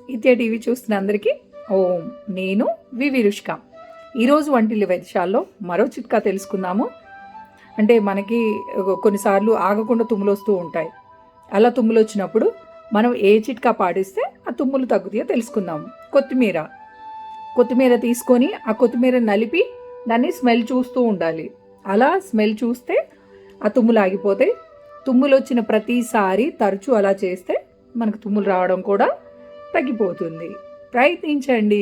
ఇత్య TV చూస్తున్న అందరికీ ఓం. నేను విరుష్క. ఈరోజు వంటిల్లు వైద్యశాలలో మరో చిట్కా తెలుసుకుందాము. అంటే మనకి కొన్నిసార్లు ఆగకుండా తుమ్ములు వస్తూ ఉంటాయి. అలా తుమ్ములు వచ్చినప్పుడు మనం ఏ చిట్కా పాటిస్తే ఆ తుమ్ములు తగ్గుతాయో తెలుసుకుందాము. కొత్తిమీర తీసుకొని ఆ కొత్తిమీర నలిపి దాన్ని స్మెల్ చూస్తూ ఉండాలి. అలా స్మెల్ చూస్తే ఆ తుమ్ములు ఆగిపోతాయి. తుమ్ములు వచ్చిన ప్రతిసారి తరచూ అలా చేస్తే మనకు తుమ్ములు రావడం కూడా తగ్గిపోతుంది. ప్రయత్నించండి.